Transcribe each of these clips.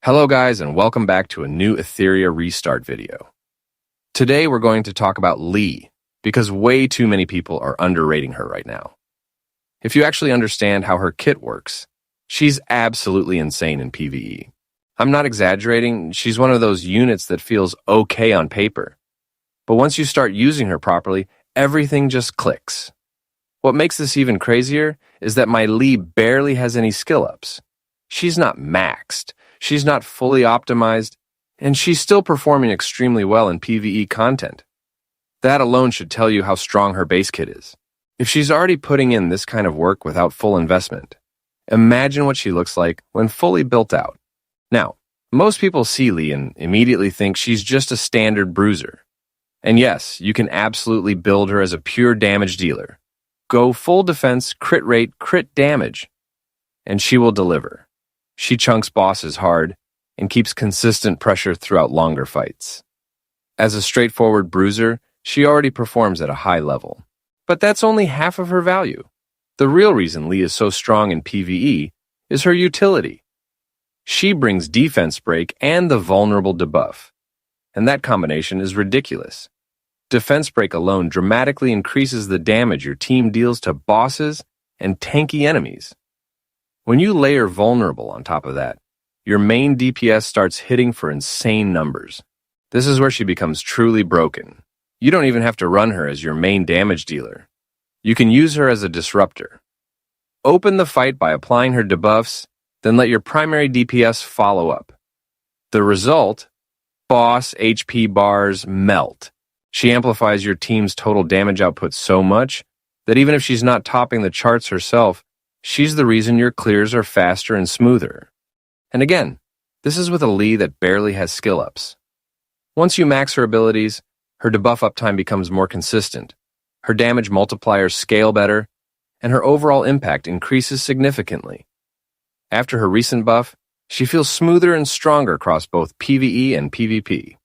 Hello guys, and welcome back to a new Etheria restart video. Today we're going to talk about Lee, because way too many people are underrating her right now. If you actually understand how her kit works, she's absolutely insane in PvE. I'm not exaggerating, she's one of those units that feels okay on paper. But once you start using her properly, everything just clicks. What makes this even crazier is that my Lee barely has any skill ups. She's not maxed. She's not fully optimized, and she's still performing extremely well in PvE content. That alone should tell you how strong her base kit is. If she's already putting in this kind of work without full investment, imagine what she looks like when fully built out. Now, most people see Lee and immediately think she's just a standard bruiser. And yes, you can absolutely build her as a pure damage dealer. Go full defense, crit rate, crit damage, and she will deliver. She chunks bosses hard and keeps consistent pressure throughout longer fights. As a straightforward bruiser, she already performs at a high level. But that's only half of her value. The real reason Lee is so strong in PvE is her utility. She brings defense break and the vulnerable debuff, and that combination is ridiculous. Defense break alone dramatically increases the damage your team deals to bosses and tanky enemies. When you layer vulnerable on top of that, your main DPS starts hitting for insane numbers. This is where she becomes truly broken. You don't even have to run her as your main damage dealer. You can use her as a disruptor. Open the fight by applying her debuffs, then let your primary DPS follow up. The result? Boss HP bars melt. She amplifies your team's total damage output so much that even if she's not topping the charts herself, she's the reason your clears are faster and smoother. And again, this is with a Lee that barely has skill ups. Once you max her abilities, her debuff uptime becomes more consistent, her damage multipliers scale better, and her overall impact increases significantly. After her recent buff, she feels smoother and stronger across both PvE and PvP.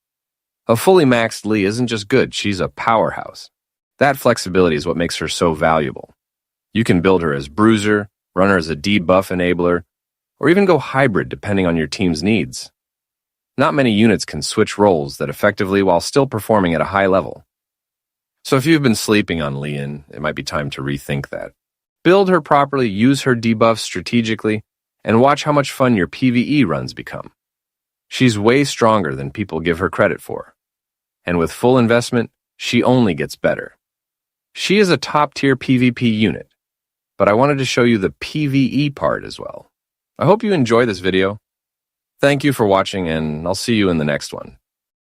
A fully maxed Lee isn't just good, she's a powerhouse. That flexibility is what makes her so valuable. You can build her as Bruiser, run her as a debuff enabler, or even go hybrid depending on your team's needs. Not many units can switch roles that effectively while still performing at a high level. So if you've been sleeping on Lee, it might be time to rethink that. Build her properly, use her debuffs strategically, and watch how much fun your PvE runs become. She's way stronger than people give her credit for. And with full investment, she only gets better. She is a top-tier PvP unit, but I wanted to show you the PvE part as well. I hope you enjoy this video. Thank you for watching, and I'll see you in the next one.